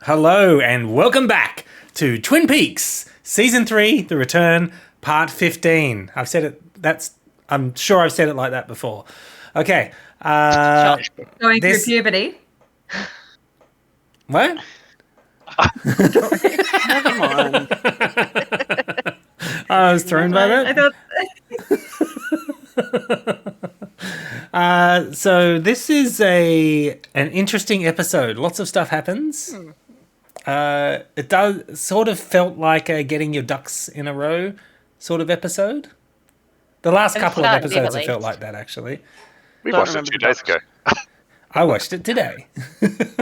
Hello and welcome back to Twin Peaks Season 3, The Return, Part 15. I've said it, I'm sure I've said it like that before. Okay. Going this- through puberty. What? Never mind. I was thrown by I that. thought So this is an interesting episode. Lots of stuff happens. It does sort of felt like a getting your ducks in a row sort of episode. The last couple of start, episodes at it felt least. like that, actually. We Don't watched it remember 2 the days ducks. ago. I watched it today.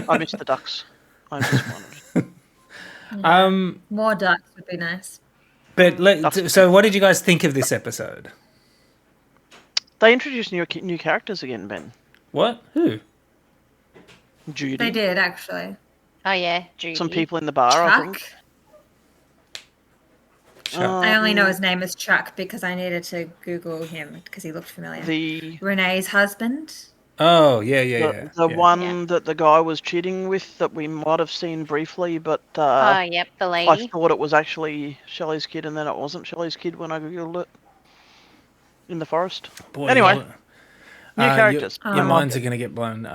I missed the ducks. I'm disappointed. more ducks would be nice. But so what did you guys think of this episode? They introduced new characters again, Ben. What? Who? Judy. They did, actually. Oh yeah, Judy. Some people in the bar, I Chuck. think. Chuck. I only know his name is Chuck because I needed to Google him because he looked familiar. The Renee's husband. Oh, yeah. the yeah. one Yeah. that the guy was cheating with that we might have seen briefly, but Oh yep, the I lady. thought it was actually Shelley's kid, and then it wasn't Shelley's kid when I googled it. In the forest. Boy, Anyway, your- new characters. Your minds are going to get blown.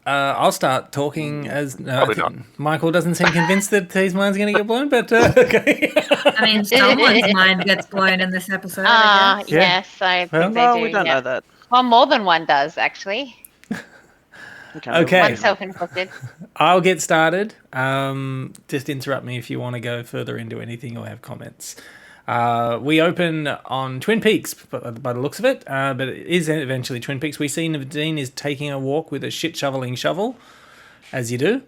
I'll start talking as... I Probably think not. Michael doesn't seem convinced that his mind's going to get blown, but okay. I mean, someone's mind gets blown in this episode. Ah, I guess. Yeah. yes, I think Well, they Well, do. we don't yeah. know that. Well, more than one does actually. Okay. One self-inflicted. I'll get started. Just interrupt me if you want to go further into anything or have comments. We open on Twin Peaks by the looks of it, but it is eventually Twin Peaks. We see Nadine is taking a walk with a shit-shoveling shovel, as you do.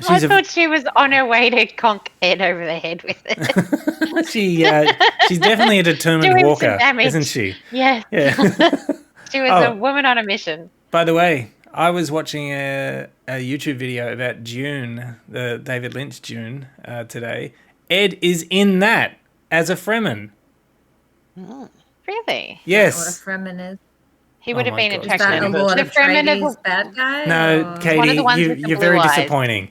I thought she was on her way to conk Ed over the head with it. She's definitely a determined Doing some walker, damage. isn't she? yeah, Yeah. she was Oh. a woman on a mission. By the way, I was watching a YouTube video about Dune, the David Lynch Dune, today. Ed is in that as a Fremen. Really? What a Yes. Fremen is. He would Oh have my been God. Is that a attracted. Lord The of Fremen of Atreides bad guy? No, or- One of Katie, the ones with the you're very blue eyes. disappointing.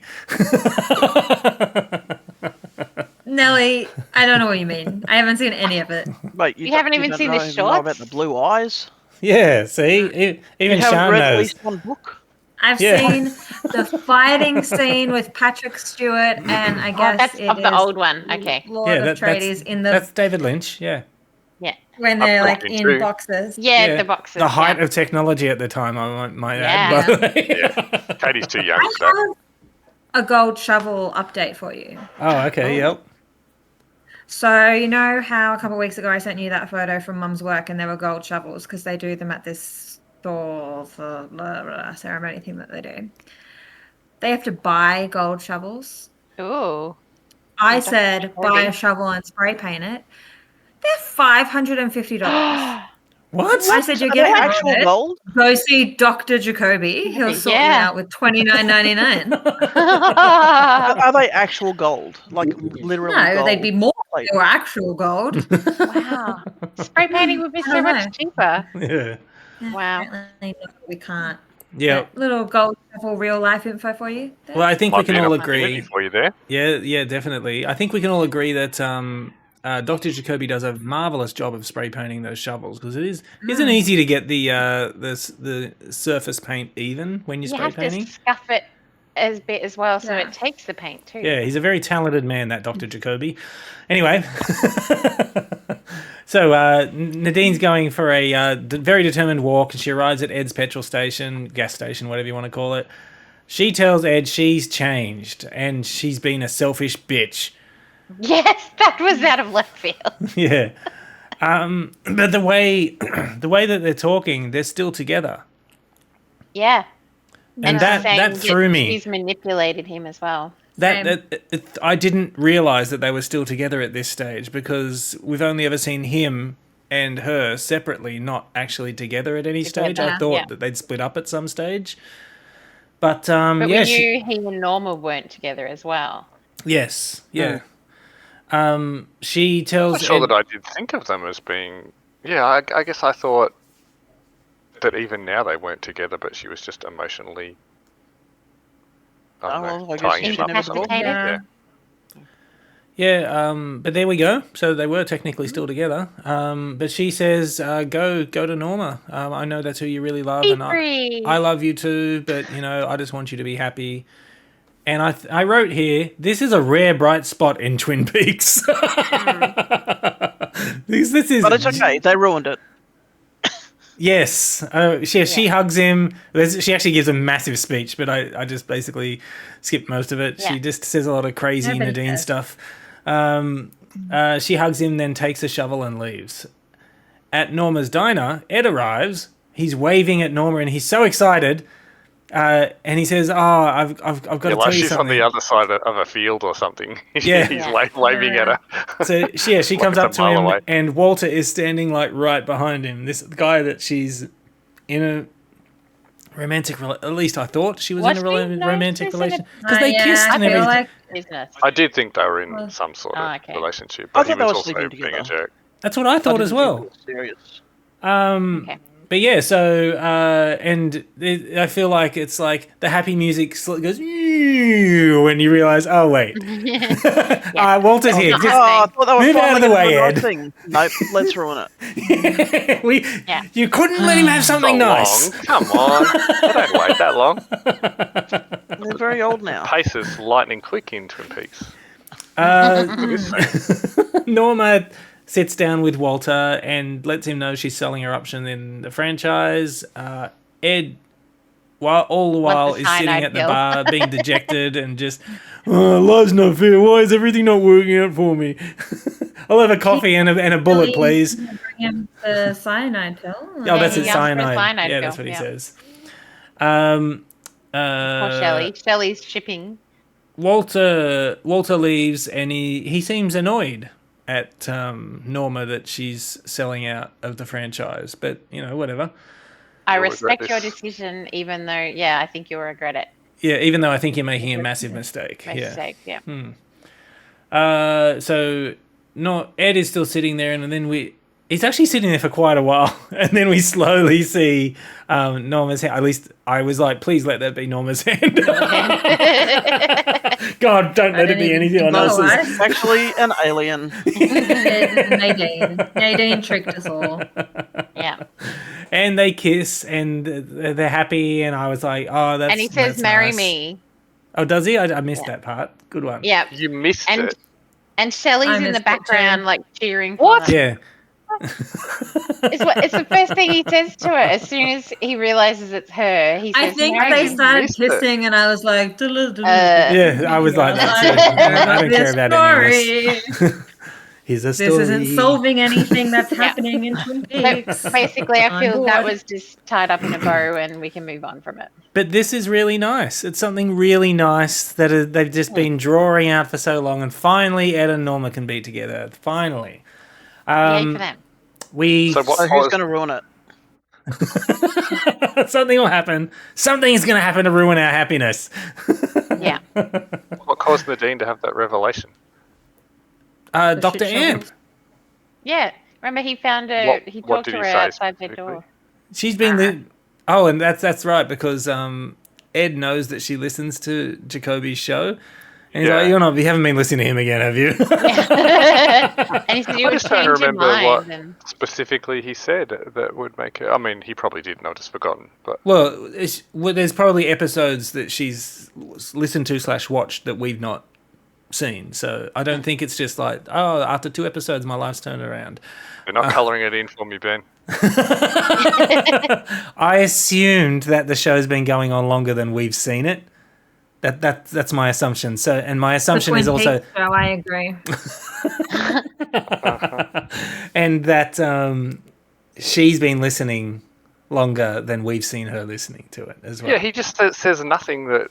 Nelly, I don't know what you mean. I haven't seen any of it. Wait, You haven't even don't seen the know about shorts? the blue eyes? Yeah, see? Even You haven't Sean read at knows. least one book? I've Yeah. seen the fighting scene with Patrick Stewart and I Oh, guess that's it of the is old one. Okay. Lord Yeah, of Atreides in the that's David Lynch, yeah. Yeah. when they're I've like got in it too. boxes. Yeah, the boxes. The height yeah. of technology at the time, I might Yeah. add, by the way. Yeah. Katie's too young I for that. have a gold shovel update for you. Oh, okay, yep. So you know how a couple of weeks ago I sent you that photo from Mum's work and there were gold shovels because they do them at this store for ceremony thing that they do. They have to buy gold shovels. Ooh. I that's said buy a hoarding. shovel and spray paint it. They're $550. What? I said you're Are they getting actual it. gold? Go see Dr. Jacoby. He'll sort you Yeah. out with $29.99. Are they actual gold? Like literally No, gold? they'd be more Like, if they were actual gold. Wow. Spray painting would be I so don't much know. cheaper. Yeah. Wow. Apparently no, we can't. Yeah. Little gold shovel real life info for you. there. Well, I think we Might can be an all opportunity agree. for you there. Yeah, definitely. I think we can all agree that Dr. Jacoby does a marvelous job of spray painting those shovels because it isn't easy to get the surface paint even when you're You spray have painting. to scuff it a bit as well, so Yeah. it takes the paint too. Yeah, he's a very talented man, that Dr. Jacoby. Anyway, so Nadine's going for a very determined walk, and she arrives at Ed's petrol station, gas station, whatever you want to call it. She tells Ed she's changed and she's been a selfish bitch. Yes, that was out of left field. Yeah. But the way that they're talking, they're still together. Yeah. And she's that saying threw me. She's manipulated him as well. I didn't realize that they were still together at this stage because we've only ever seen him and her separately, not actually together at any stage. I Together, thought yeah. that they'd split up at some stage. But, But yeah, we knew he and Norma weren't together as well. yes, yeah. She I'm tells not sure Ed- that I did think of them as being. Yeah, I guess I thought that even now they weren't together, but she was just emotionally I don't Oh, know, well, I guess tying she him up. never or something. saw. Incapacitated. Yeah. Yeah, but there we go. So they were technically still together. But she says, go to Norma. I know that's who you really love, Be and free. I love you too, but, I just want you to be happy. And I wrote here, this is a rare bright spot in Twin Peaks. this is... But it's okay. They ruined it. Yes. She hugs him. She actually gives a massive speech, but I just basically skipped most of it. Yeah. She just says a lot of crazy Nobody Nadine cares. stuff. She hugs him, then takes a shovel and leaves. At Norma's diner, Ed arrives. He's waving at Norma, and he's so excited. And he says, I've got to Yeah, tell like you she's on something. the other side of a field or something. Yeah. He's Yeah. waving at her. So she comes Like up a to mile him, away. and Walter is standing like right behind him. This guy that she's in a romantic. At least I thought she was in a Was she? No, romantic she was in a- relation because they yeah, kissed I and feel everything. like Business. I did think they were in Well, some sort of okay. relationship, I but he thought they was were also sleeping being a together. jerk. That's what I thought as well. Serious. Okay. But yeah, so and I feel like it's like the happy music goes when you realize, oh wait, Walter's here. not Just, Oh, I thought they were Move out finally of the gonna way, do the right Ed. thing. Nope, let's ruin it. Yeah. You couldn't let him have something Not nice. long. Come on. They don't wait that long. They're very old now. Pace is lightning quick in Twin Peaks. Norma sits down with Walter and lets him know she's selling her option in the franchise. Ed, all the while, the is sitting cyanide at the pill. bar being dejected and just, life's not fair. Why is everything not working out for me? I'll have a coffee and a bullet, please. Bring him the cyanide pill. Oh, that's he it, asked for a cyanide. cyanide Yeah, pill, that's what he yeah. says. Poor Shelley. Shelley's shipping. Walter leaves and he seems annoyed at Norma that she's selling out of the franchise, but whatever. I You'll regret respect your this. decision, even though, I think you'll regret it. Yeah, even though I think you're making a massive mistake. Mistake, yeah. So Ed is still sitting there, and then he's actually sitting there for quite a while, and then we slowly see Norma's hand. At least I was like, please let that be Norma's hand. God, don't let it be anything No, else's. I- Actually, an alien. Nadine tricked us all. Yeah. And they kiss, and they're happy, and I was like, oh, that's And he says, that's marry nice. me. Oh, does he? I missed that part. Good one. Yeah. You missed And it. and Shelley's I in missed the it background, too. like cheering for them. Yeah. It's the first thing he says to her as soon as he realizes it's her. He says, I think marry they me. started missed it. kissing, and I was like, Yeah, I was like that too. I don't care about any of this. Here's a This story. isn't solving anything that's happening in Twin So Peaks. basically, I On feel that board. was just tied up in a bow and we can move on from it. But this is really nice. It's something really nice that they've just been drawing out for so long, and finally Ed and Norma can be together. Finally. Yay for them. We So what So who's caused, going to ruin it? something will happen. Something is going to happen to ruin our happiness. Yeah. what caused Nadine to have that revelation? Dr. shit Ann. show. Yeah. Remember, he found her. What- he what talked did to he her say outside their specifically? door. She's been Oh, and that's right, because Ed knows that she listens to Jacoby's show. And he's Yeah. like, you haven't been listening to him again, have you? And he said, "You I would just don't change your remember what mind." And specifically he said that would make her. I mean, he probably did, and I've just forgotten. But Well, there's probably episodes that she's listened to / watched that we've not seen. So I don't think it's just like, oh, after 2 episodes, my life's turned around. you're not colouring it in for me, Ben. I assumed that the show's been going on longer than we've seen it. That's my assumption. So, and my assumption is Twin also, Peaks show, I agree. and that she's been listening longer than we've seen her listening to it as well. Yeah, he just says nothing that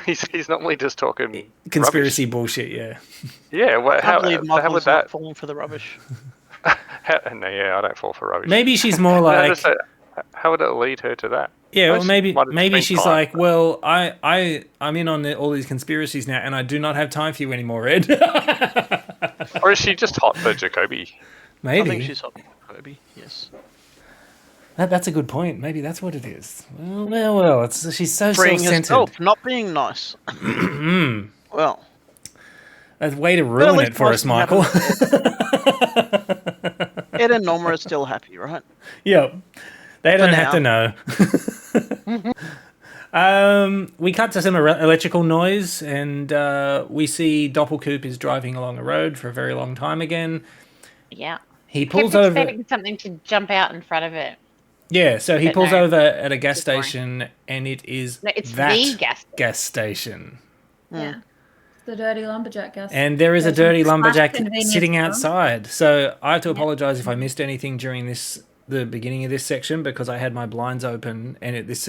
he's normally just talking Conspiracy bullshit, yeah. rubbish. Yeah, I how believe would Michael's not that? falling for the rubbish. No, yeah, I don't fall for rubbish. Maybe she's more No, like, just, how would it lead her to that? yeah, well, Most maybe might have maybe been she's time, like, but- well, I'm in on all these conspiracies now, and I do not have time for you anymore, Ed. Or is she just hot for Jacoby? Maybe. I think she's hot for Kobe, yes. That's a good point. Maybe that's what it is. Well, she's so Freeing self-centered. herself, not being nice. Well, A way to at ruin least it for us, Boston happened Michael. Ed and Norma are still happy, right? Yep. They don't have now. to know. We cut to some electrical noise, and we see Doppelkoop is driving along a road for a very long time again. Yeah. He Kept pulls over. expecting something to jump out in front of it. Yeah, so he But pulls no, over at a gas it's boring. station, and it is No, it's that the gas station. Yeah. The dirty lumberjack gas. And there is a station. dirty Slash lumberjack convenience sitting store. outside. So I have to apologize if I missed anything during the beginning of this section, because I had my blinds open, and this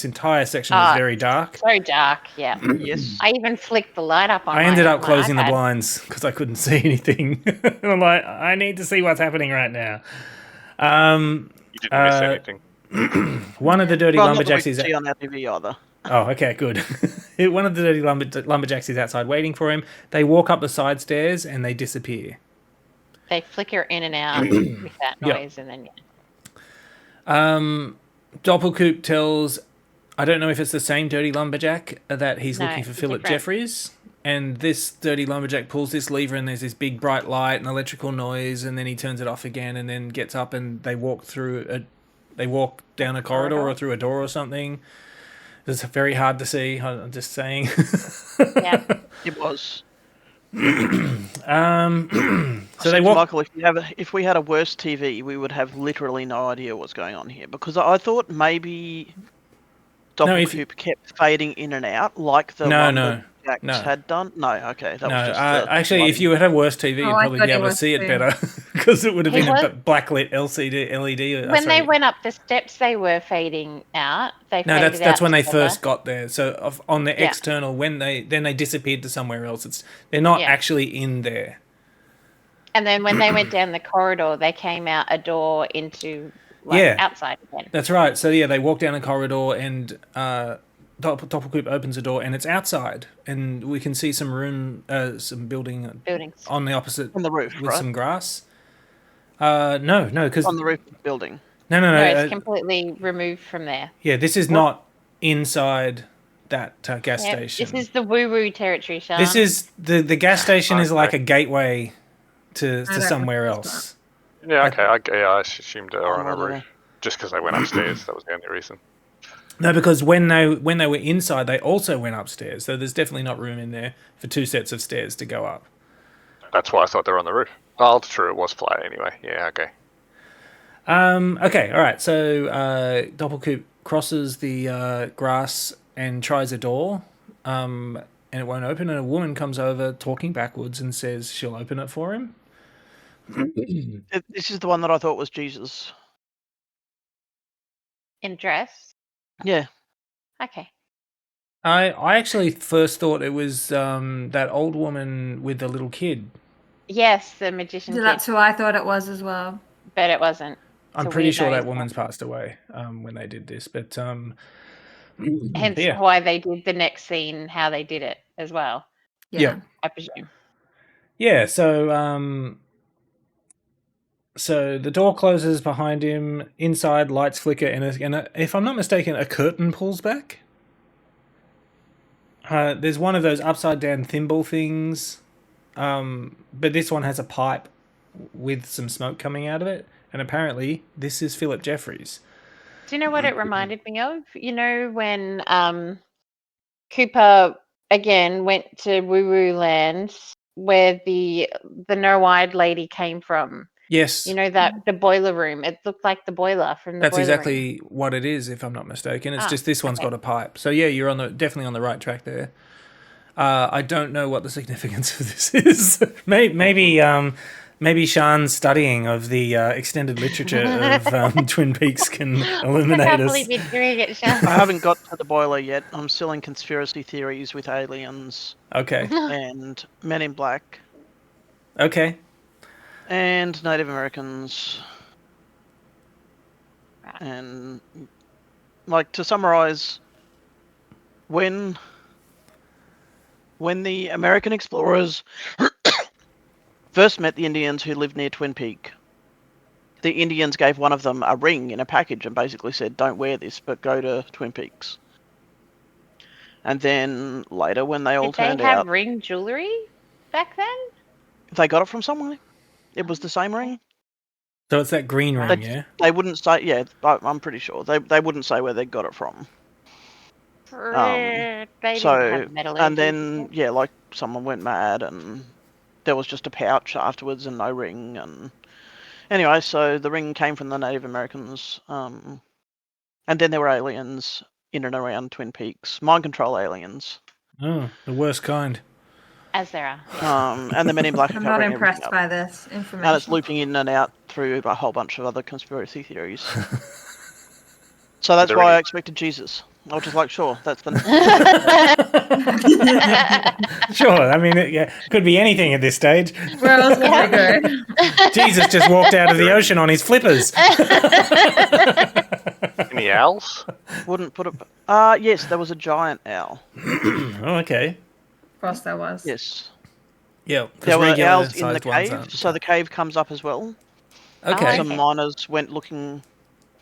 entire section was very dark. So dark, yeah. Yes. I even flicked the light up on I ended up my closing the iPad. blinds because I couldn't see anything. I'm like, I need to see what's happening right now. You didn't miss anything. One of the dirty Well, not that we lumberjacks can is. see on our TV either. Oh, okay, good. One of the dirty lumberjacks is outside waiting for him. They walk up the side stairs and they disappear. They flicker in and out with that Yep. noise, and then Doppelkoop tells, I don't know if it's the same dirty lumberjack, that he's No, looking for it's Philip different. Jeffries. And this dirty lumberjack pulls this lever, and there's this big bright light and electrical noise, and then he turns it off again, and then gets up, and they walk down a corridor or through a door or something. It's very hard to see. I'm just saying. yeah. It was. So So they walk. Michael, if we had a worse TV, we would have literally no idea what's going on here, because I thought maybe Doppelkoop kept fading in and out like the one that Jax had done. No, okay, that was just actually, if you had a worse TV, you'd probably be able to see it better, because it would have been a backlit LED. When they went up the steps, they were fading out. They No, faded that's out when they together. first got there. So on the external, when they disappeared to somewhere else. They're not actually in there. And then when they went down the corridor, they came out a door into outside again. That's right. So they walk down a corridor, and Doppelkoop opens a door, and it's outside, and we can see some buildings on the opposite on the roof with right? some grass. No, because on the roof of the building. No. No, it's completely removed from there. Yeah, this is not inside that gas Yeah, station. this is the woo-woo territory, Sean. This is the gas station is like a gateway to somewhere else. Yeah, okay. I assumed they were on a roof just because they went upstairs. That was the only reason. No, because when they were inside, they also went upstairs. So there's definitely not room in there for two sets of stairs to go up. That's why I thought they were on the roof. Oh, true. It was flat anyway. Yeah, okay. Okay, all right. So Doppelkoop crosses the grass and tries a door, and it won't open. And a woman comes over, talking backwards, and says she'll open it for him. This is the one that I thought was Jesus. in dress. Yeah. Okay. I actually first thought it was that old woman with the little kid. Yes, the magician. That's who I thought it was as well. But it wasn't. I'm pretty sure that woman's passed away when they did this, but hence why they did the next scene, how they did it as well. Yeah. I presume. Yeah, so the door closes behind him. Inside, lights flicker, and if I'm not mistaken, a curtain pulls back. There's one of those upside down thimble things, but this one has a pipe with some smoke coming out of it, and apparently this is Philip Jeffries. Do you know what it reminded me of? You know when Cooper again went to Woo Woo Land, where the no-eyed lady came from. Yes. You know that the boiler room. It looked like the boiler from the. That's boiler exactly room. what it is, if I'm not mistaken. It's just this one's got a pipe. So yeah, you're definitely on the right track there. I don't know what the significance of this is. Maybe Sean's studying of the extended literature of Twin Peaks can illuminate I can't us. believe you're doing it, Sean. I haven't got to the boiler yet. I'm still in conspiracy theories with aliens. Okay. And Men in Black. Okay. And Native Americans. And, like, to summarize, when the American explorers first met the Indians who lived near Twin Peak, the Indians gave one of them a ring in a package and basically said, "Don't wear this, but go to Twin Peaks." And then later, when they all turned Did they have out, ring jewelry back then? they got it from somewhere. It was the same ring. So it's that green ring, yeah? They wouldn't say. Yeah, I'm pretty sure they wouldn't say where they got it from. They didn't So have metallurgy. and then like someone went mad, and there was just a pouch afterwards and no ring. And anyway, so the ring came from the Native Americans, and then there were aliens in and around Twin Peaks, mind control aliens. Oh, the worst kind. As there are. And the Men in Black are I'm not covering impressed everything up. by this information. And it's looping in and out through a whole bunch of other conspiracy theories. So that's why I expected Jesus. I was just like, sure, that's the... Sure, I mean, it could be anything at this stage. Where else can I go? Jesus just walked out of the ocean on his flippers. Any owls? Wouldn't put it... yes, there was a giant owl. Oh, okay. Of course there was. Yes. Yeah, There were owls in the regular-sized ones cave, aren't. so the cave comes up as well. Okay. Some miners went looking...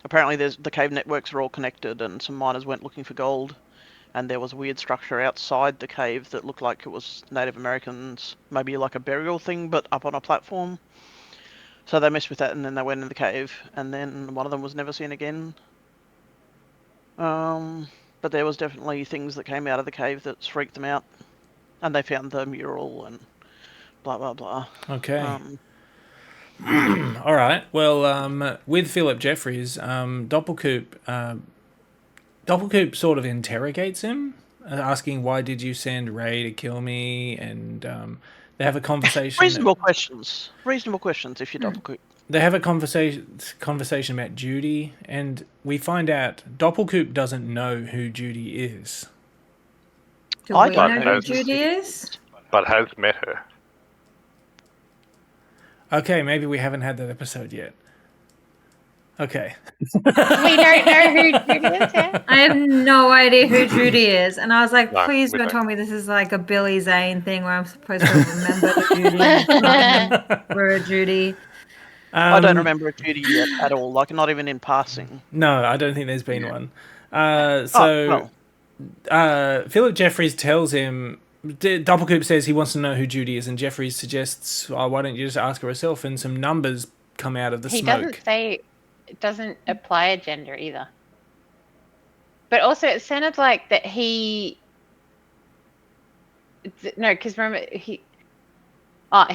Apparently the cave networks are all connected, and some miners went looking for gold. And there was a weird structure outside the cave that looked like it was Native Americans, maybe like a burial thing, but up on a platform. So they messed with that, and then they went in the cave, and then one of them was never seen again. But there was definitely things that came out of the cave that freaked them out. And they found the mural and blah, blah, blah. Okay. All right. Well, with Philip Jeffries, Doppelkoop sort of interrogates him, asking, "Why did you send Ray to kill me?" And they have a conversation. Reasonable questions if you're Doppelkoop. They have a conversation about Judy, and we find out Doppelkoop doesn't know who Judy is. Do I we don't know know. who Judy is? But has met her. Okay, maybe we haven't had that episode yet. Okay. We don't know who Judy is, yeah? I have no idea who Judy is. And I was like, No, please we don't don't. tell me this is like a Billy Zane thing where I'm supposed to remember the Judy and remember a Judy. I don't remember a Judy yet at all, like not even in passing. No, I don't think there's been one. Philip Jeffries tells him, Doppelkoop says he wants to know who Judy is, and Jeffries suggests, why don't you just ask her herself? And some numbers come out of the He smoke. doesn't say, it doesn't apply a gender either. But also it sounded like that he... No, because remember, he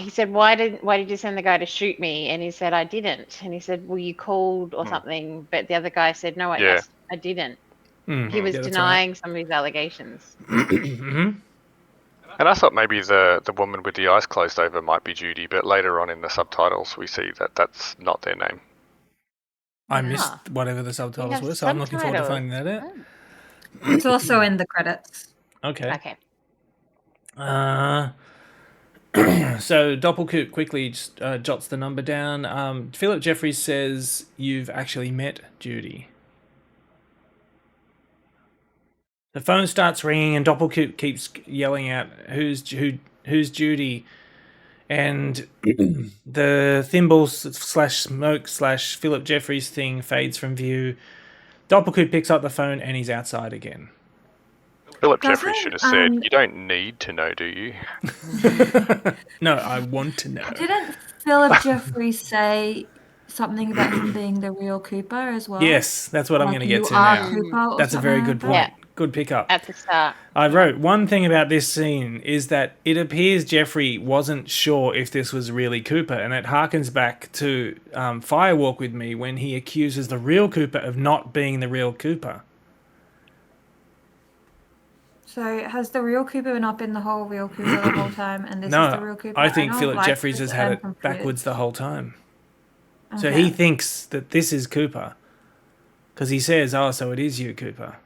said, why did you send the guy to shoot me? And he said, I didn't. And he said, well, you called or something. But the other guy said, no, I didn't. He was denying some of his allegations. Mm-hmm. And I thought maybe the woman with the eyes closed over might be Judy, but later on in the subtitles we see that that's not their name. I missed whatever the subtitles were, so I'm looking forward to finding that out. It's also in the credits. Okay. Okay. So Doppelkoop quickly just, jots the number down. Philip Jeffries says, you've actually met Judy. The phone starts ringing, and Doppelkoop keeps yelling out, "Who's Judy?" And the thimble/smoke/Philip Jeffries thing fades from view. Doppelkoop picks up the phone, and he's outside again. Philip Doesn't, Jeffries should have said, "You don't need to know, do you?" No, I want to know. Didn't Philip Jeffries say something about him being the real Cooper as well? Yes, that's what I'm Like, going to get you to are now. Cooper or That's a very something good like point. Yeah. Good pickup. At the start. I wrote, one thing about this scene is that it appears Jeffrey wasn't sure if this was really Cooper, and it harkens back to Firewalk with Me when he accuses the real Cooper of not being the real Cooper. So has the real Cooper not been the whole real Cooper the whole time, and this is the No, real Cooper? I think know, Philip like, Jeffries has had I'm it confused. backwards the whole time. So Okay. he thinks that this is Cooper. Because he says, oh, so it is you, Cooper.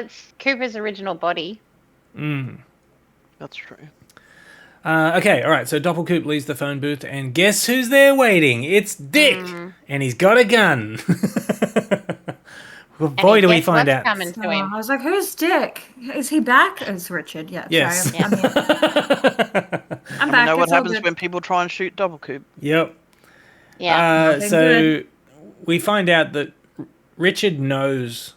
It's Cooper's original body. That's true. Okay, all right. So Doppelkoop leaves the phone booth, and guess who's there waiting? It's Dick, and he's got a gun. Well, boy, And do we guess find what's out. coming to him. I was like, who's Dick? Is he back? It's Richard, yeah. Yes. Sorry, I'm here. I'm You back. know what it's all happens good. when people try and shoot Doppelkoop? Yep. Yeah. So we find out that Richard knows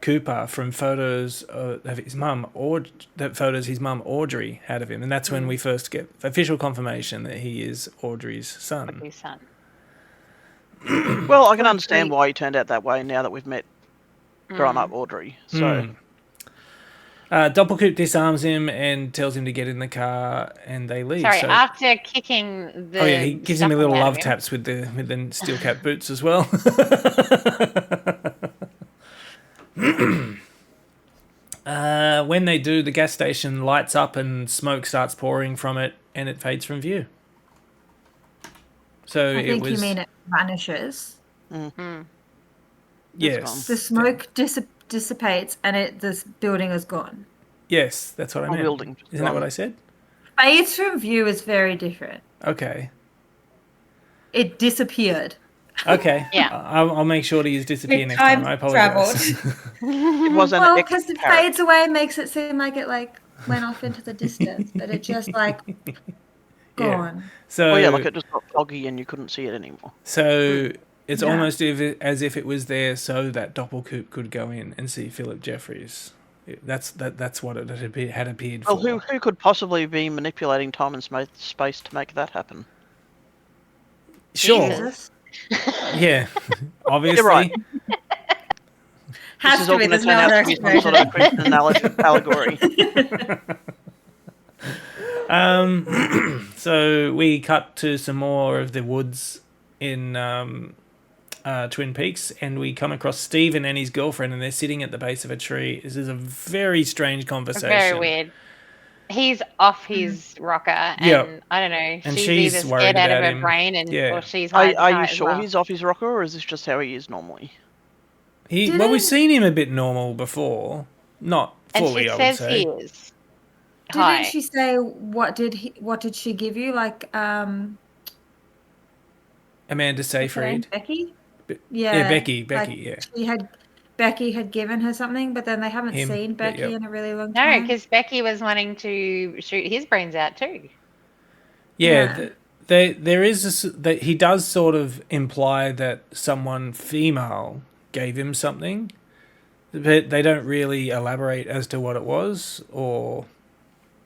Cooper from photos of his mum, or that photos his mum Audrey had of him, and that's when we first get official confirmation that he is Audrey's son. His son. Well, I can understand why he turned out that way now that we've met grown-up Audrey. So, Doppelkoop disarms him and tells him to get in the car, and they leave. Sorry, after kicking the. Oh yeah, he gives him a little love taps with the steel cap boots as well. When they do, the gas station lights up and smoke starts pouring from it, and it fades from view. So I think you mean it vanishes. Mm-hmm. Yes. The smoke dissipates and this building is gone. Yes, that's what I meant. Building. Isn't that what I said? Fades from view is very different. Okay. It disappeared. Okay. Yeah. I'll make sure to use disappear next time. I apologize. It wasn't. Well, because it fades away makes it seem like it went off into the distance, but it just gone. So like it just got foggy and you couldn't see it anymore. So it's almost as if it was there so that Doppelkoop could go in and see Philip Jeffries. That's what it had appeared for. Well, who could possibly be manipulating time and space to make that happen? Sure. Jesus. Yeah, obviously. You're right. Has this is to all be. going to There's no turn out other to be some sort of Christian allegory. So we cut to some more of the woods in Twin Peaks, and we come across Stephen and his girlfriend, and they're sitting at the base of a tree. This is a very strange conversation. Very weird. He's off his rocker, and I don't know. And she's either scared out of her brain, or she's hiding. Are you sure he's off his rocker, or is this just how he is normally? We've seen him a bit normal before, not fully. And she says he is. Didn't she say what did she give you? Amanda Seyfried. Becky? Yeah, Becky, Becky had given her something, but then they haven't seen Becky in a really long time. No, because Becky was wanting to shoot his brains out too. Yeah. There is that he does sort of imply that someone female gave him something, but they don't really elaborate as to what it was or.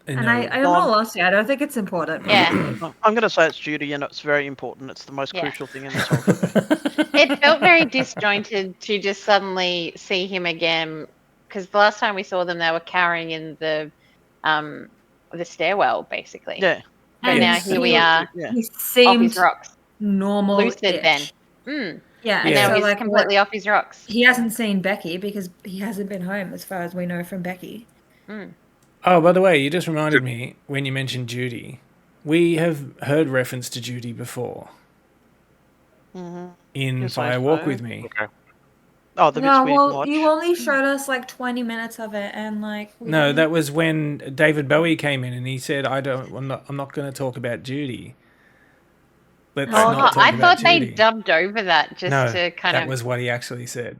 In all honesty, I don't think it's important. Yeah. I'm going to say it's Judy, and it's very important. It's the most crucial thing in this whole thing. It felt very disjointed to just suddenly see him again, because the last time we saw them, they were carrying in the stairwell, basically. Yeah. And now here we are. He seemed off his rocks. Normal. Lucid then. Yeah. And now he's completely off his rocks. He hasn't seen Becky because he hasn't been home, as far as we know from Becky. Oh, by the way, you just reminded me when you mentioned Judy. We have heard reference to Judy before in Fire Walk With Me. Okay. Oh, the bits we watched. You only showed us 20 minutes of it, and No, that was when David Bowie came in and he said, I'm not going to talk about Judy. Let's not talk I about thought Judy." they dubbed over that to kind of. That was what he actually said.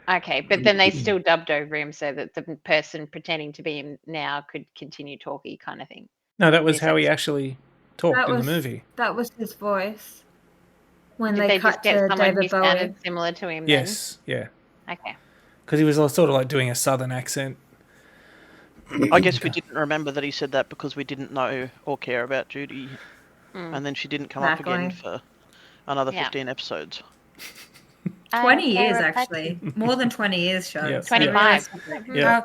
Okay, but then they still dubbed over him so that the person pretending to be him now could continue talking, kind of thing. No, that was how he actually talked in the movie. That was his voice. When Did they just cut get to someone David who Bowie. sounded similar to him? Yes, yeah. Okay. Because he was sort of doing a southern accent. I guess we didn't remember that he said that because we didn't know or care about Judy. And then she didn't come up again for another 15 episodes. 20 years, actually. More than 20 years, Sean. Yeah. 25. Yeah.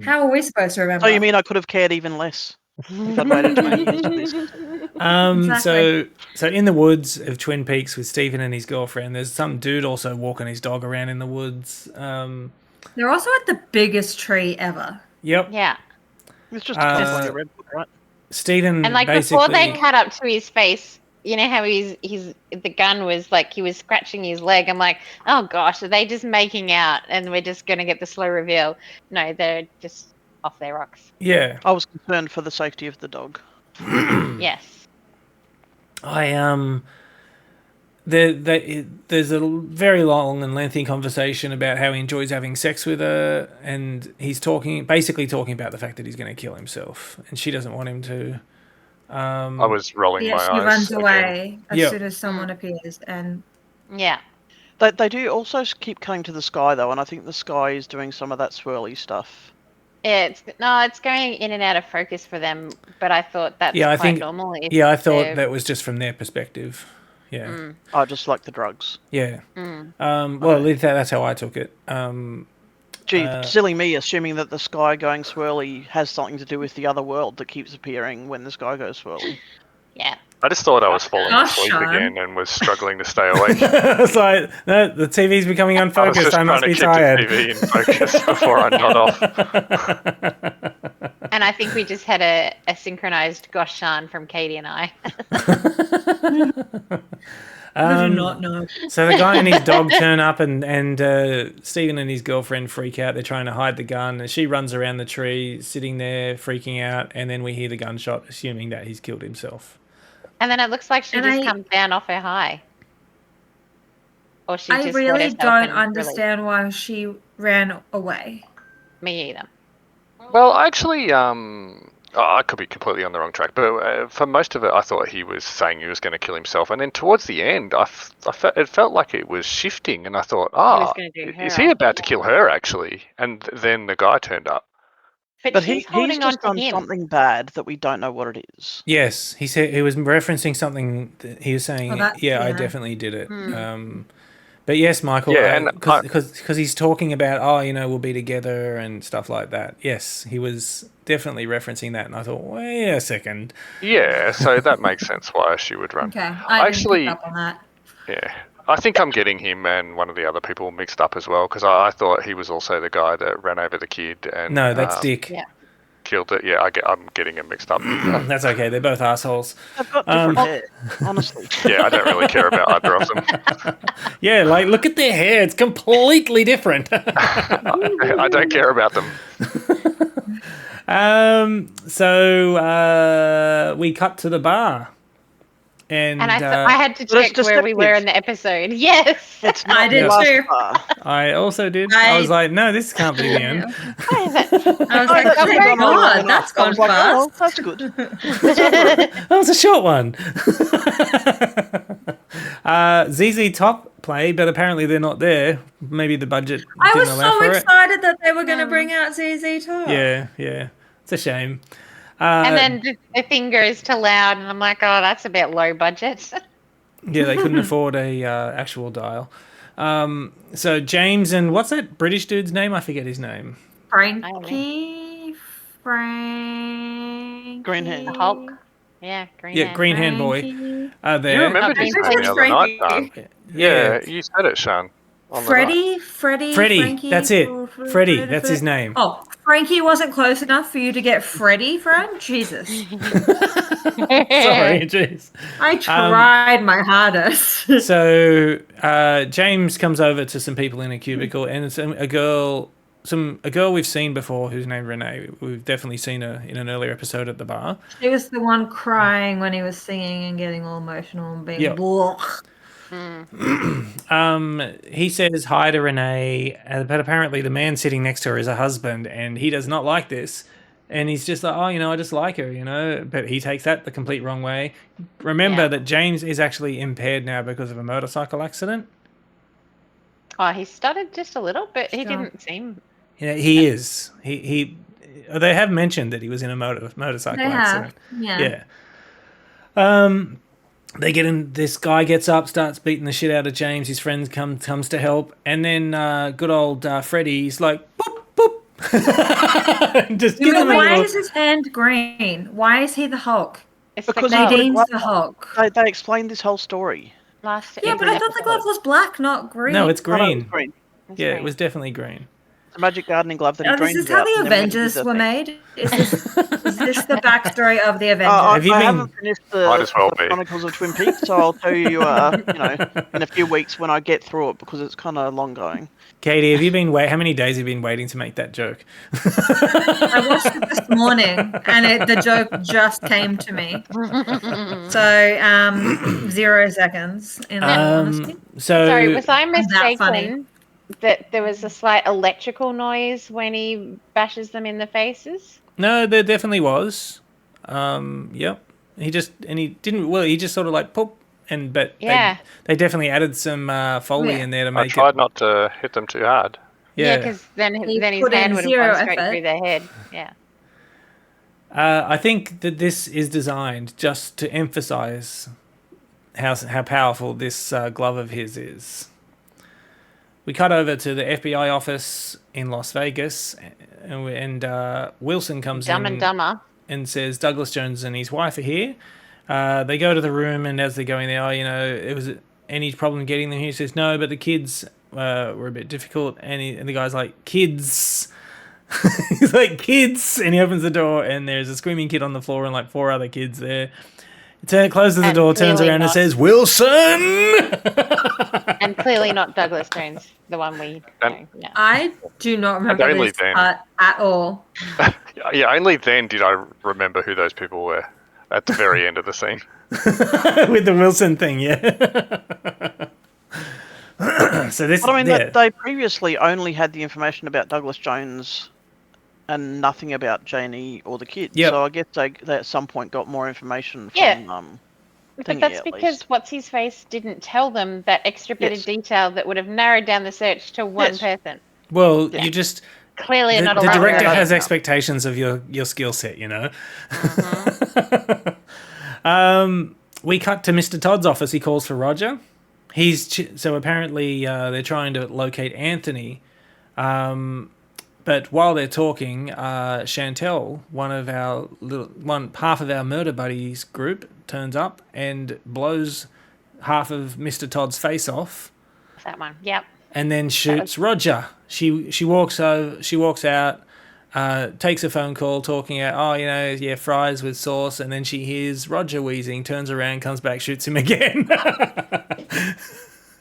How are we supposed to remember? Oh, you mean I could have cared even less if I'd waited 20 years for this? Exactly. So in the woods of Twin Peaks with Stephen and his girlfriend, there's some dude also walking his dog around in the woods. They're also at the biggest tree ever. Yep. Yeah. It's just a California redwood, right? Stephen And before they cut up to his face, you know how the gun was he was scratching his leg. I'm like, oh gosh, are they just making out and we're just going to get the slow reveal? No, they're just off their rocks. Yeah. I was concerned for the safety of the dog. Yes. There's a very long and lengthy conversation about how he enjoys having sex with her, and he's basically talking about the fact that he's going to kill himself, and she doesn't want him to. I was rolling my eyes. She runs away again. as soon as someone appears, and yeah. They do also keep cutting to the sky though, and I think the sky is doing some of that swirly stuff. Yeah, it's going in and out of focus for them, but I thought that's quite normal. I thought that was just from their perspective. Yeah. I just like the drugs. Yeah. Well, that's how I took it. Silly me, assuming that the sky going swirly has something to do with the other world that keeps appearing when the sky goes swirly. Yeah. I just thought I was falling asleep again and was struggling to stay awake. It's like, no, the TV's becoming unfocused. I must be tired. I was just trying to keep the TV in focus before I nod off. And I think we just had a synchronized Gosh Shan from Katie and I. I do not know. So the guy and his dog turn up, and Stephen and his girlfriend freak out. They're trying to hide the gun, and she runs around the tree, sitting there, freaking out. And then we hear the gunshot, assuming that he's killed himself. And then it looks like she just comes down off her high. Or she I really don't understand why she ran away. Me either. Well, actually, I could be completely on the wrong track, but for most of it, I thought he was saying he was going to kill himself, and then towards the end, it felt like it was shifting, and I thought, is he about to kill her actually? And then the guy turned up. But he's just done something bad that we don't know what it is. Yes, he said he was referencing something. He was saying, I definitely did it. But yes, Michael, because he's talking about, we'll be together and stuff like that. Yes, he was definitely referencing that, and I thought, wait a second. Yeah, so that makes sense why she would run. Okay, I didn't pick up on that. Yeah, I think I'm getting him and one of the other people mixed up as well, because I thought he was also the guy that ran over the kid. And no, that's Dick. Yeah. Killed it. Yeah, I'm getting them mixed up. That's okay. They're both assholes. They've got different hair, honestly. Yeah, I don't really care about either of them. Yeah, like look at their hair. It's completely different. I don't care about them. So we cut to the bar. And I had to check where we were in the episode. Yes, I did too. I also did. I was like, no, this can't be the end. I was like, oh my god, that's gone fast. Oh, that's good. That was a short one. ZZ Top play, but apparently they're not there. Maybe the budget didn't allow for it. I was so excited that they were going to bring out ZZ Top. Yeah. It's a shame. And then the thing goes to Loud, and I'm like, oh, that's a bit low budget. Yeah, they couldn't afford a actual dial. So James and what's that British dude's name? I forget his name. Frankie. Greenhand. The Hulk. Yeah, Greenhand. Yeah, Greenhand boy. There. You remembered his name the other night, Sean. Yeah, you said it, Sean. Freddie. Frankie, that's it. Freddie, that's his name. Oh, Frankie wasn't close enough for you to get Freddie from? Jesus. Sorry, jeez. I tried my hardest. So James comes over to some people in a cubicle, and it's a girl we've seen before who's named Renee. We've definitely seen her in an earlier episode at the bar. She was the one crying when he was singing and getting all emotional and being He says hi to Renee, but apparently the man sitting next to her is a husband, and he does not like this. And he's just like, I just like her, But he takes that the complete wrong way. Remember that James is actually impaired now because of a motorcycle accident. Oh, he stuttered just a little, but he didn't seem... Yeah, he is. He. They have mentioned that he was in a motorcycle accident. Yeah. They get in. This guy gets up, starts beating the shit out of James. His friend comes to help, and then good old Freddie's like, boop boop. Just why is his hand green? Why is he the Hulk? It's because Nadine's the Hulk. They explained this whole story. But I thought the glove was black, not green. No, it's green. Oh, no, it's green. Yeah, it was definitely green. The magic gardening glove that he This is how the Avengers were made. Is this the backstory of the Avengers? I haven't finished the Chronicles of Twin Peaks, so I'll tell you, in a few weeks when I get through it, because it's kind of long going. Katie, have you been how many days have you been waiting to make that joke? I watched it this morning, and the joke just came to me. So, 0 seconds. In honesty. Sorry, was I mistaken that there was a slight electrical noise when he bashes them in the faces? No, there definitely was. Yep. He didn't. Well, he just sort of like poop. But Yeah. they definitely added some Foley in there to make I tried not to hit them too hard. Yeah, because then his hand would have gone straight through their head. Yeah. I think that this is designed just to emphasize how powerful this glove of his is. We cut over to the FBI office in Las Vegas, and Wilson comes Dumb in and Dumber and says Douglas Jones and his wife are here. They go to the room, and as they're going there, it was any problem getting them here? He says no, but the kids were a bit difficult, and the guy's like, kids. He's like, kids, and he opens the door, and there's a screaming kid on the floor and like 4 other kids there. He closes the door, turns around and says, Wilson! And clearly not Douglas Jones, the one we know. Yeah. I do not remember this part at all. Yeah, only then did I remember who those people were at the very end of the scene. With the Wilson thing, yeah. So this, they previously only had the information about Douglas Jones and nothing about Janie or the kids. Yep. So I guess they at some point got more information from but that's because What's-His-Face didn't tell them that extra bit of detail that would have narrowed down the search to one person. Well, you just... Clearly not the director has expectations of your skill set, we cut to Mr. Todd's office. He calls for Roger. So apparently they're trying to locate Anthony, but while they're talking, Chantel, half of our murder buddies group, turns up and blows half of Mr. Todd's face off. That one, yep. And then shoots Roger. She walks out, takes a phone call talking about, fries with sauce, and then she hears Roger wheezing, turns around, comes back, shoots him again.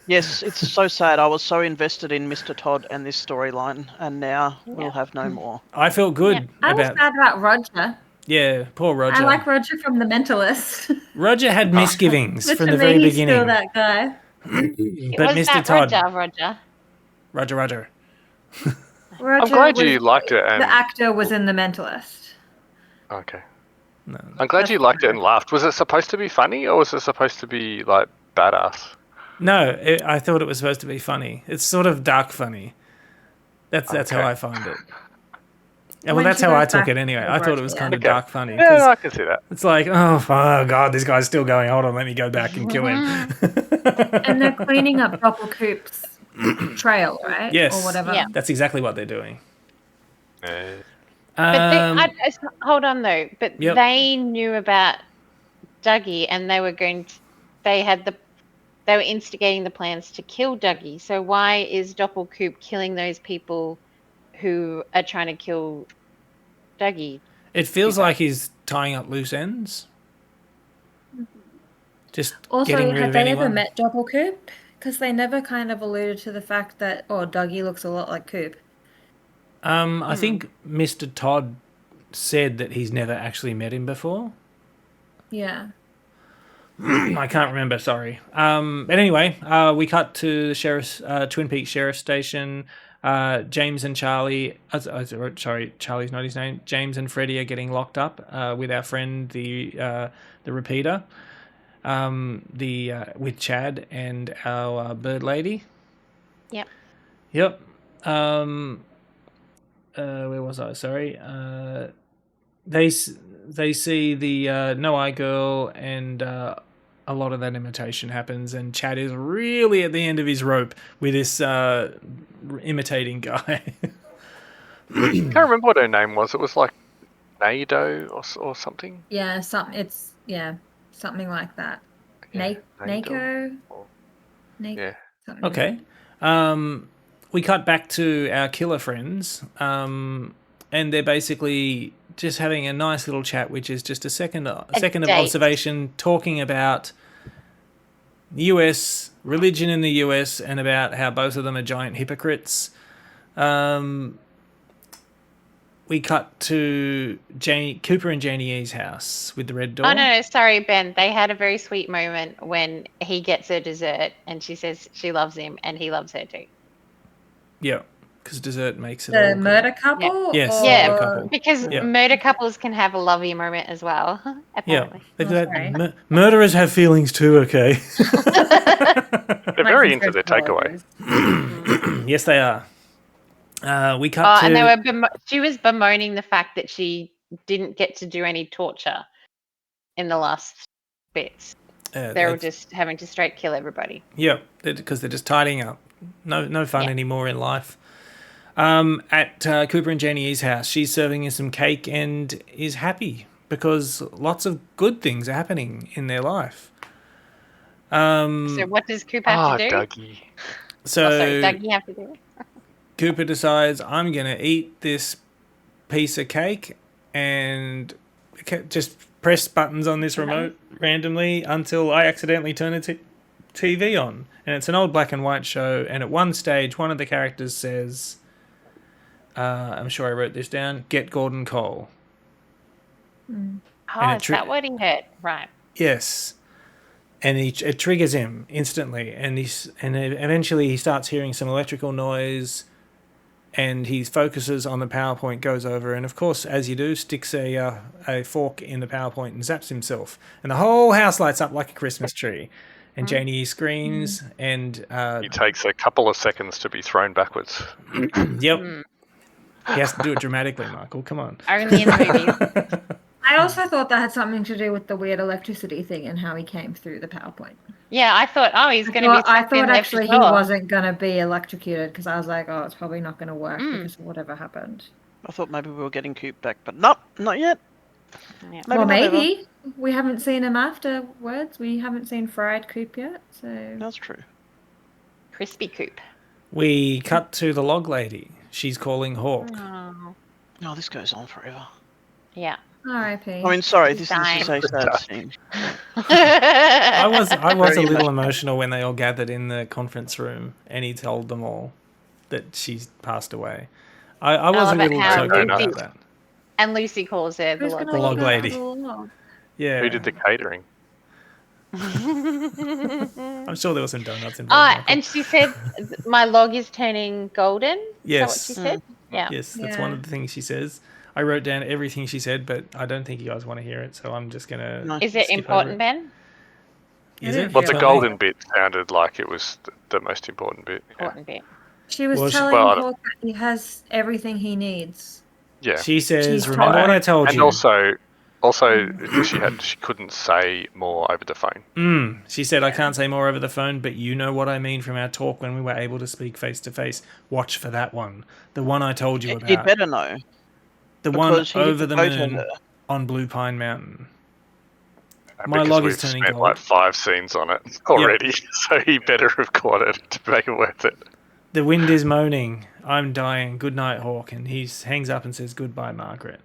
Yes, it's so sad. I was so invested in Mr. Todd and this storyline, and now we'll have no more. I felt good I was sad about Roger. Yeah, poor Roger. I like Roger from The Mentalist. Roger had misgivings from the very beginning. Still that guy. But Mr. Todd. Roger. I'm glad you liked it. And... The actor was in The Mentalist. Okay. No, I'm glad you liked it and laughed. Was it supposed to be funny, or was it supposed to be like badass? No, I thought it was supposed to be funny. It's sort of dark funny. That's how I find it. Yeah, well, that's how I took it anyway. I thought it was kind of dark funny. Yeah, I can see that. It's like, oh God, this guy's still going. Hold on, let me go back and kill him. And they're cleaning up Doppelkoop's trail, right? Yes. Or whatever. Yeah. That's exactly what they're doing. But hold on though. But they knew about Dougie, and they were they were instigating the plans to kill Dougie. So why is Doppelkoop killing those people who are trying to kill Dougie? It feels like he's tying up loose ends. Just also, getting rid have of they anyone. ever met Doppelkoop? Because they never kind of alluded to the fact that Dougie looks a lot like Coop. I think Mr. Todd said that he's never actually met him before. Yeah. I can't remember, sorry. But anyway, we cut to the Twin Peaks Sheriff Station. James and Charlie, Charlie's not his name. James and Freddie are getting locked up with our friend, the repeater, with Chad and our bird lady. Yep. Where was I? Sorry. They see the No Eye Girl, and a lot of that imitation happens, and Chad is really at the end of his rope with this imitating guy. Can't remember what her name was. It was like Nado or something. Yeah, something like that. Yeah, Nako. Yeah. Okay. We cut back to our killer friends, and they're basically just having a nice little chat, which is just a second of observation, talking about US religion in the US and about how both of them are giant hypocrites. We cut to Cooper and Janie E's house with the red door. Oh, no, sorry, Ben. They had a very sweet moment when he gets her dessert and she says she loves him and he loves her too. Yeah. because dessert makes it The all murder couple? Yes, Yeah. murder couple. Because murder couples can have a lovey moment as well, apparently. Murderers have feelings too, okay? They're very into their takeaway. Yes, they are. We cut to... And they were she was bemoaning the fact that she didn't get to do any torture in the last bits. They were just having to straight kill everybody. Yeah, because they're just tidying up. No fun anymore in life. At Cooper and Jenny E's house, she's serving you some cake and is happy because lots of good things are happening in their life. So what does Cooper have to do? Dougie. So Dougie have to do? Cooper decides, I'm going to eat this piece of cake and just press buttons on this remote randomly until I accidentally turn the TV on. And it's an old black and white show. And at one stage, one of the characters says, I'm sure I wrote this down, get Gordon Cole. Oh, is that what he heard? Right. Yes. And it triggers him instantly. And eventually he starts hearing some electrical noise. And he focuses on the PowerPoint, goes over, and of course, as you do, sticks a fork in the PowerPoint and zaps himself. And the whole house lights up like a Christmas tree. And Janie screams, and... He takes a couple of seconds to be thrown backwards. Yep. He has to do it dramatically, Michael. Come on. Only in the movies. I also thought that had something to do with the weird electricity thing and how he came through the PowerPoint. Yeah, I thought, he's going to be... I thought actually he wasn't going to be electrocuted because I was like, it's probably not going to work because of whatever happened. I thought maybe we were getting Coop back, but nope, not yet. Yeah. Maybe. We haven't seen him afterwards. We haven't seen fried Coop yet, so... That's true. Crispy Coop. We cut to the log lady. She's calling Hawk. Oh, this goes on forever. Yeah. R.I.P. I mean, sorry, this is a sad scene. I was a little emotional when they all gathered in the conference room and he told them all that she's passed away. I was a little choked about that. And Lucy calls her the log lady. Yeah. Who did the catering? I'm sure there was some donuts involved. And she said, my log is turning golden. Yes. Is that what she said? Yeah. Yes, that's one of the things she says. I wrote down everything she said, but I don't think you guys want to hear it, so I'm just going to... Is it important, Ben? Is it? Well, the golden bit sounded like it was the most important bit. Important bit. She was telling Hawk that he has everything he needs. Yeah. She says, remember what I told you. And also she couldn't say more over the phone. She said, I can't say more over the phone, but you know what I mean from our talk when we were able to speak face to face. Watch for that one. The one I told you about. You better know. The one over the moon on Blue Pine Mountain. My log is turning gold. Like 5 scenes on it already, so he better have caught it to make it worth it. The wind is moaning. I'm dying. Good night, Hawk. And he hangs up and says goodbye, Margaret.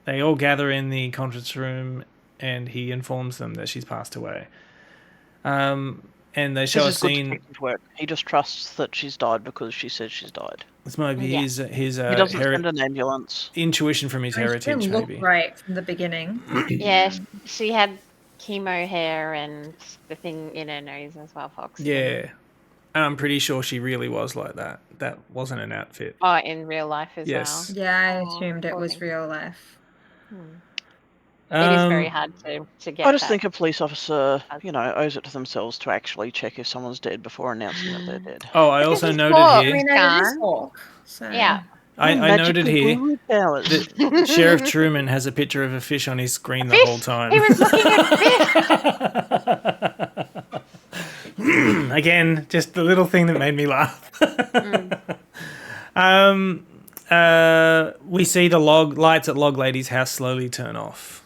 They all gather in the conference room, and he informs them that she's passed away. And they show a scene. He just trusts that she's died because she says she's died. It's maybe his he doesn't send an ambulance. Intuition from his heritage. She didn't look right from the beginning. Yeah, she had chemo hair and the thing in her nose as well, Fox. Yeah. And I'm pretty sure she really was like that. That wasn't an outfit. Oh, in real life as well. Yeah, I assumed it was real life. It is very hard to get. I just think a police officer, owes it to themselves to actually check if someone's dead before announcing that they're dead. Oh, I also noted here. Yeah. I noted here that Sheriff Truman has a picture of a fish on his screen the whole time. He was looking at fish. Again, just the little thing that made me laugh. We see the lights at Log Lady's house slowly turn off.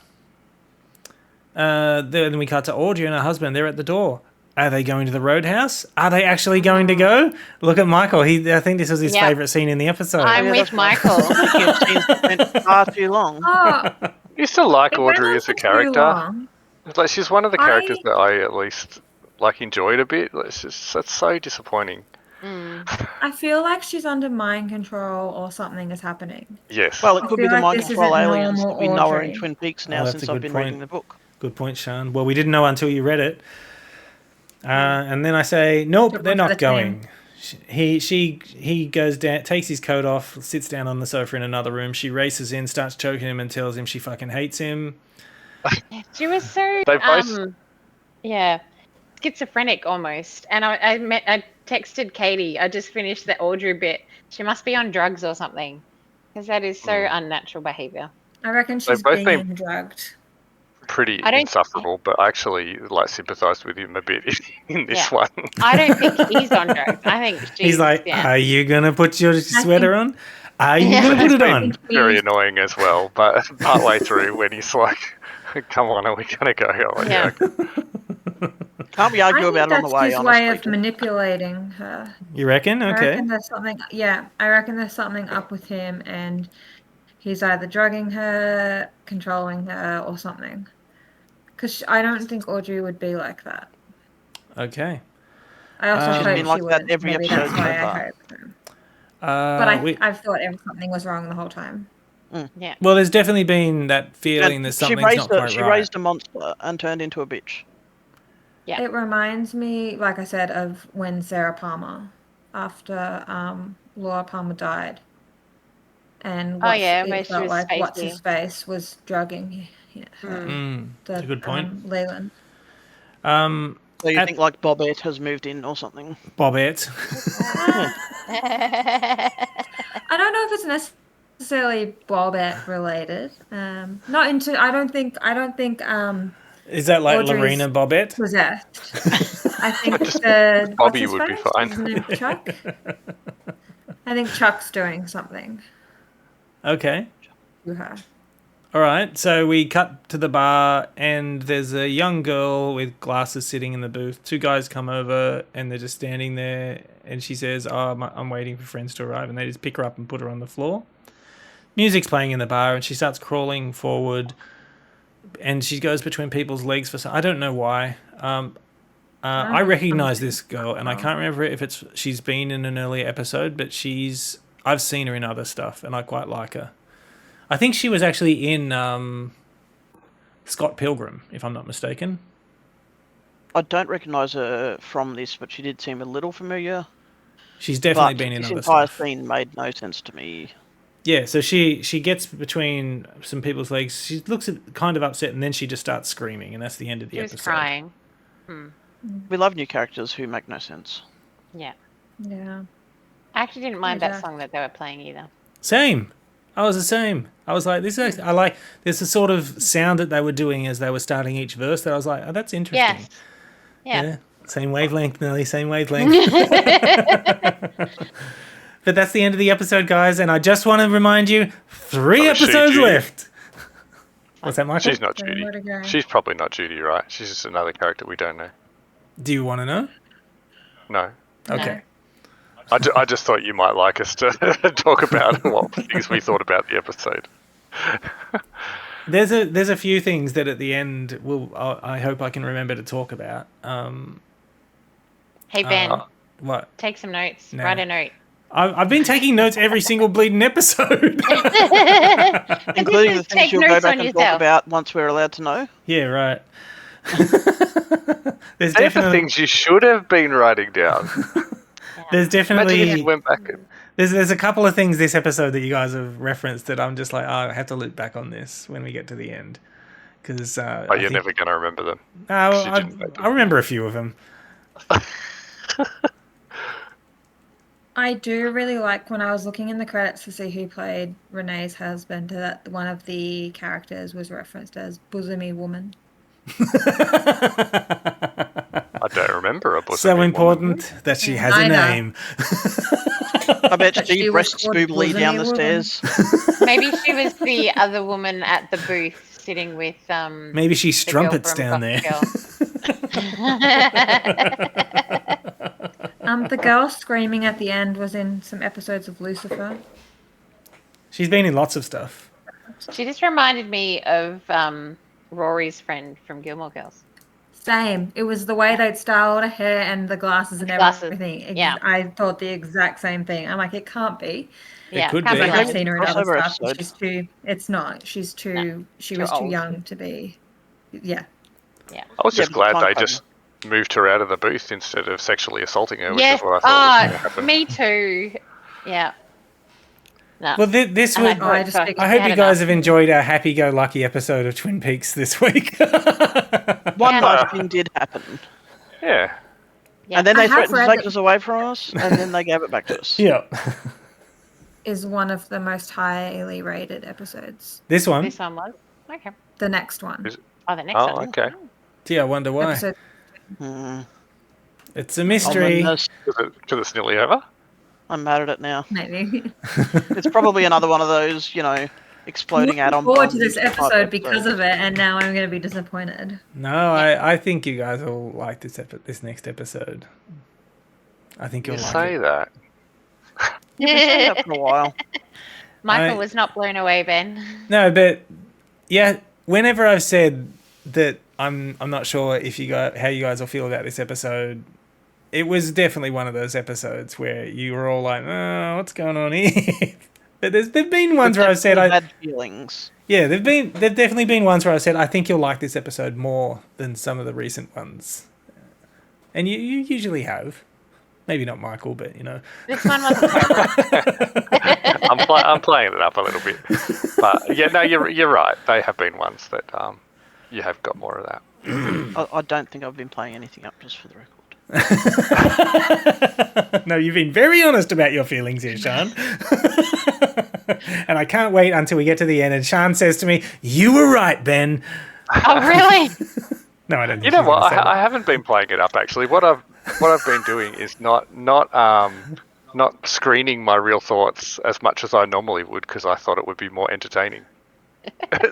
Then we cut to Audrey and her husband. They're at the door. Are they going to the roadhouse? Are they actually going to go? Look at Michael. I think this was his favourite scene in the episode. I'm with Michael. Far too long. You still like Audrey as a character? Like, she's one of the characters that I at least enjoyed a bit. That's so disappointing. I feel like she's under mind control or something is happening. Yes. Well, it could be the mind control aliens that we know are in Twin Peaks now since I've been reading the book. Good point, Sean. Well, we didn't know until you read it. And then I say, nope, they're not going. He goes down, takes his coat off, sits down on the sofa in another room. She races in, starts choking him, and tells him she fucking hates him. She was so schizophrenic almost. And I texted Katie. I just finished the Audrey bit. She must be on drugs or something, because that is so unnatural behavior. I reckon she's being drugged. Pretty insufferable, but I actually sympathised with him a bit in this one. I don't think he's on drugs. I think he's like, "Are you gonna put your sweater on? Are you gonna put it on?" Very annoying as well. But partway through, when he's like, "Come on, are we gonna go?" Can't we argue about it on the way? That's his way of manipulating her. You reckon? Okay. I reckon there's something. Yeah, I reckon there's something up with him, and he's either drugging her, controlling her, or something. Because I don't think Audrey would be like that. Okay. I also hope been like she that wouldn't. every Maybe episode that's why so I far. hope. But I've thought something was wrong the whole time. Yeah. Well, there's definitely been that feeling that something's not quite right. She raised a monster and turned into a bitch. Yeah. It reminds me, like I said, of when Sarah Palmer, after Laura Palmer died, and what's his face was drugging her. That's a good point. Leland. So you think like Bobette has moved in or something? Bobette. I don't know if it's necessarily Bobette related. I don't think. Is that like Audrey's Lorena Bobette? Possessed. I think Bobby would be fine. His name Chuck. I think Chuck's doing something Okay. to her. All right. So we cut to the bar, and there's a young girl with glasses sitting in the booth. Two guys come over, and they're just standing there. And she says, "Oh, I'm waiting for friends to arrive," and they just pick her up and put her on the floor. Music's playing in the bar, and she starts crawling forward. And she goes between people's legs for some. I don't know why. I recognize this girl, and I can't remember if she's been in an earlier episode, but I've seen her in other stuff, and I quite like her. I think she was actually in Scott Pilgrim, if I'm not mistaken. I don't recognise her from this, but she did seem a little familiar. She's definitely been in other this entire stuff. scene made no sense to me. Yeah, so she gets between some people's legs. She looks kind of upset, and then she just starts screaming, and that's the end of the episode. She was crying. We love new characters who make no sense. Yeah. Yeah. I actually didn't mind that song that they were playing either. Same. I was the same. I was like, there's a sort of sound that they were doing as they were starting each verse that I was like, oh, that's interesting. Yes. Yeah. Same wavelength, Nelly, same wavelength. But that's the end of the episode, guys, and I just want to remind you, 3 episodes left. What's that, Michael? She's not Judy. She's probably not Judy, right? She's just another character we don't know. Do you want to know? No. Okay. I just thought you might like us to talk about what things we thought about the episode. There's a few things that at the end I hope I can remember to talk about. Hey, Ben. What? Take some notes. No. Write a note. I've been taking notes every single bleeding episode. Including the things you'll go back and talk about once we're allowed to know. Yeah, right. There's They're the things you should have been writing down. There's definitely... Imagine if you went back and... There's a couple of things this episode that you guys have referenced that I'm just like, I have to loop back on this when we get to the end. Because you're never going to remember them. I remember a few of them. I do really like when I was looking in the credits to see who played Renee's husband, that one of the characters was referenced as Bosomy Woman. I don't remember a bosomy So important woman. that she has a name. I bet she breasts boobly down the stairs. Maybe she was the other woman at the booth sitting with Maybe she strumpets down there. The girl screaming at the end was in some episodes of Lucifer. She's been in lots of stuff. She just reminded me of Rory's friend from Gilmore Girls. Same. It was the way they'd styled her hair and the glasses and everything. Yeah. I thought the exact same thing. I'm like, it can't be. It could Because be. I've seen her in other Crossover stuff. episode. She's too. It's not. She's too. She was too old. young to be. Yeah. I was just glad they just moved her out of the booth instead of sexually assaulting her, which Yes. is what I thought was going to happen. Me too. Yeah. No. Well, this And I would. thought, I just "Fuck, figured- I we hope had you guys enough." have enjoyed our happy-go-lucky episode of Twin Peaks this week. One Yeah. nice thing did happen. Yeah. Yeah. And then I they have threatened to read take that- us away from us, and then they gave it back to us. Yeah. Is one of the most highly rated episodes. This one. This one was. Okay. The next one. Oh, the next Oh, one. okay. Gee, I wonder why. Episode Hmm. It's a mystery. Ominous. Because it's nearly over. I'm mad at it now. maybe. It's probably another one of those, exploding I'm add-on. looking forward to buttons this type episode because of it, and now I'm going to be disappointed. No, I think you guys will like this next episode. I think You you'll like say it. that. You've been saying that for a while. Michael I- was not blown away, Ben. No, but yeah, whenever I've said that I'm not sure if how you guys will feel about this episode, it was definitely one of those episodes where you were all like, "Oh, what's going on here?" But there've been ones where I've said, had feelings. yeah, there've definitely been ones where I said, I think you'll like this episode more than some of the recent ones, and you usually have. Maybe not Michael, but This one wasn't terrible. I'm playing it up a little bit, but yeah, no, you're right. They have been ones that you have got more of that. I don't think I've been playing anything up, just for the record. No, you've been very honest about your feelings here, Sean. And I can't wait until we get to the end and Sean says to me, "You were right, Ben." Oh, really? No, I don't think You know she's gonna what? say that. I haven't been playing it up actually. What I've been doing is not screening my real thoughts as much as I normally would because I thought it would be more entertaining.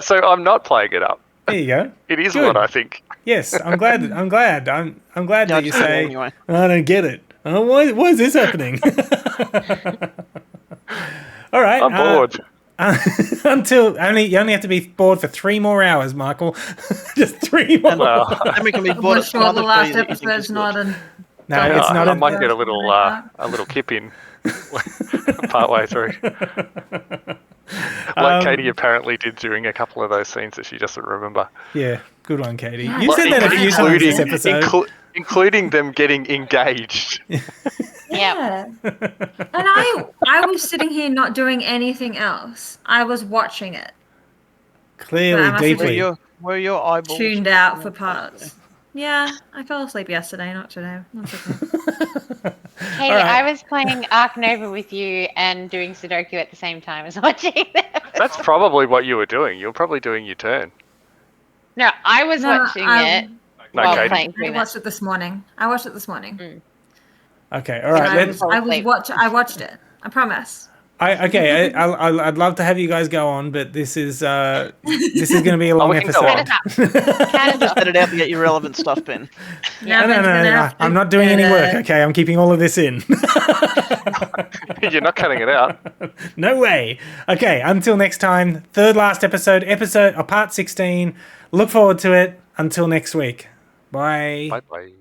So I'm not playing it up. There you go. It is Good. what I think. Yes, I'm glad. I'm glad that you just say, anyway. "I don't get it. Oh, why is this happening?" All right. I'm bored. Until you only have to be bored for 3 more hours, Michael. Just 3 more. Well, Then we can be I'm bored not at sure some the other last tree that you think episode's is not good. an. No, it's not. I A, might get a little kip in part way through. Like Katie apparently did during a couple of those scenes that she doesn't remember. yeah, good one, Katie. Yeah. You said that a few times this episode. Including them getting engaged. Yep. Yeah. And I was sitting here not doing anything else. I was watching it, Clearly, I must have deeply. Were your eyeballs tuned out for parts. Yeah, I fell asleep yesterday, not today. That's okay. Katie, right. I was playing Ark Nova with you and doing Sudoku at the same time as watching them. That's probably what you were doing. You were probably doing your turn. No, I was No, watching I- it No, while Katie. playing I through watched that. it this morning. Okay, all right. And I watched it. I promise. I'd love to have you guys go on, but this is going to be a long we can go episode. on. Cut it up. Cut it Just up. edit out to get your relevant stuff, Ben. Now No, Ben's gonna no. have to I'm not doing any edit work. it. Okay, I'm keeping all of this in. You're not cutting it out. No way. Okay, until next time. Third last episode, part 16. Look forward to it. Until next week. Bye. Bye bye.